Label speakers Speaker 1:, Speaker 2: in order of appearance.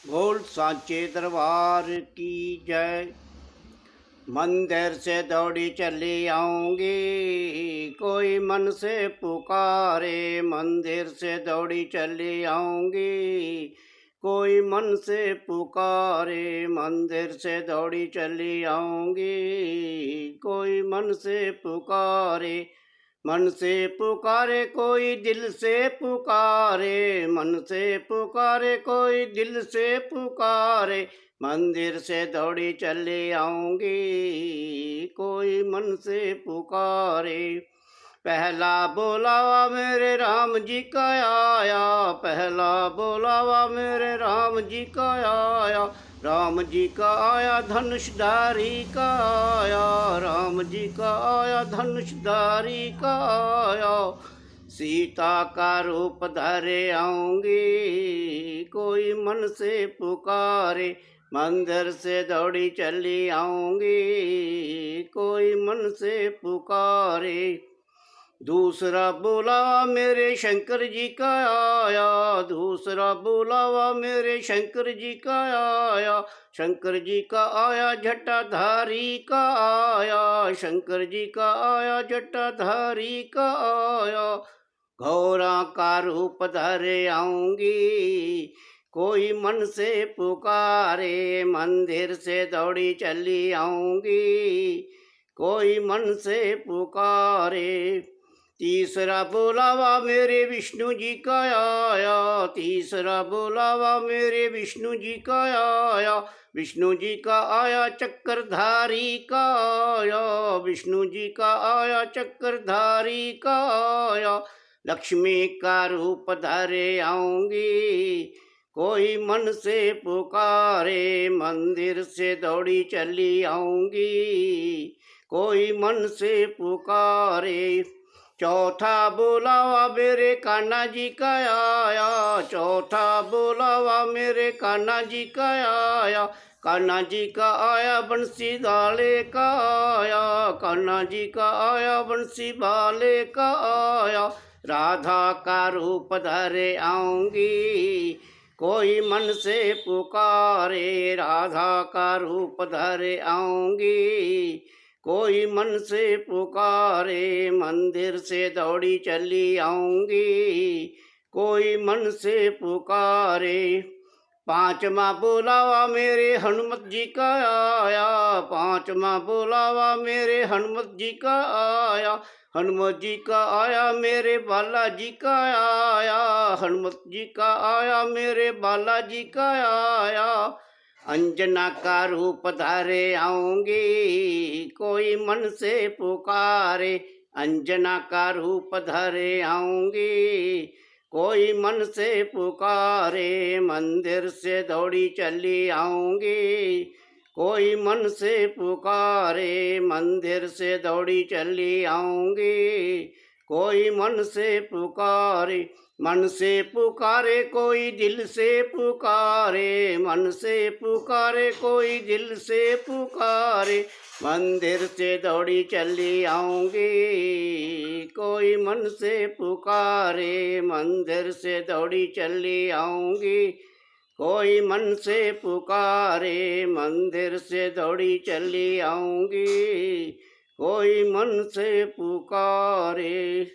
Speaker 1: बोल सांचे दरबार की जय। मंदिर से दौड़ी चली आऊंगी, कोई मन से पुकारे। मंदिर से दौड़ी चली आऊंगी, कोई मन से पुकारे। मंदिर से दौड़ी चली आऊंगी, कोई मन से पुकारे। मन से पुकारे कोई दिल से पुकारे। मन से पुकारे कोई दिल से पुकारे। मंदिर से दौड़ी चली आऊंगी, कोई मन से पुकारे। पहला बुलावा मेरे राम जी का आया। पहला बुलावा मेरे राम जी का आया। राम जी का आया धनुषधारी का आया। राम जी का आया धनुषधारी का आया। सीता का रूप धरे आऊंगी, कोई मन से पुकारे। मंदिर से दौड़ी चली आऊंगी, कोई मन से पुकारे। दूसरा बुलावा मेरे शंकर जी का आया। दूसरा बुलावा मेरे शंकर जी का आया। शंकर जी का आया जटाधारी का आया। शंकर जी का आया जटाधारी का आया। गौरा का रूप धरे आऊंगी, कोई मन से पुकारे। मंदिर से दौड़ी चली आऊंगी, कोई मन से पुकारे। तीसरा बुलावा मेरे विष्णु जी का आया। तीसरा बुलावा मेरे विष्णु जी का आया। विष्णु जी का आया चक्रधारी का आया। विष्णु जी का आया चक्रधारी का आया। लक्ष्मी का रूप धरे आऊंगी, कोई मन से पुकारे। मंदिर से दौड़ी चली आऊंगी, कोई मन से पुकारे। चौथा बुलावा मेरे कान्हा जी का आया। चौथा बुलावा मेरे कान्हा जी का आया। कान्हा जी का आया बंसी वाले का आया। कान्हा जी का आया बंसी वाले का आया। राधा का रूप धरे आऊंगी, कोई मन से पुकारे। राधा का रूप धरे आऊंगी, कोई मन से पुकारे। मंदिर से दौड़ी चली आऊंगी, कोई मन से पुकारे। पांचवा बुलावा मेरे हनुमत जी का आया। पांचवा बुलावा मेरे हनुमत जी का आया। हनुमत जी का आया मेरे बालाजी का आया। हनुमत जी का आया मेरे बालाजी का आया। अंजना का रूप धारे आऊंगी, कोई मन से पुकारे। अंजना का रूप धरे आऊंगी, कोई मन से पुकारे। मंदिर से दौड़ी चली आऊंगी, कोई मन से पुकारे। मंदिर से दौड़ी चली आऊंगी, कोई मन से पुकारे। मन से पुकारे कोई दिल से पुकारे। मन से पुकारे कोई दिल से पुकारे। मंदिर से दौड़ी चली आऊंगी, कोई मन से पुकारे। मंदिर से दौड़ी चली आऊंगी, कोई मन से पुकारे। मंदिर से दौड़ी चली आऊंगी, कोई मन से पुकारे।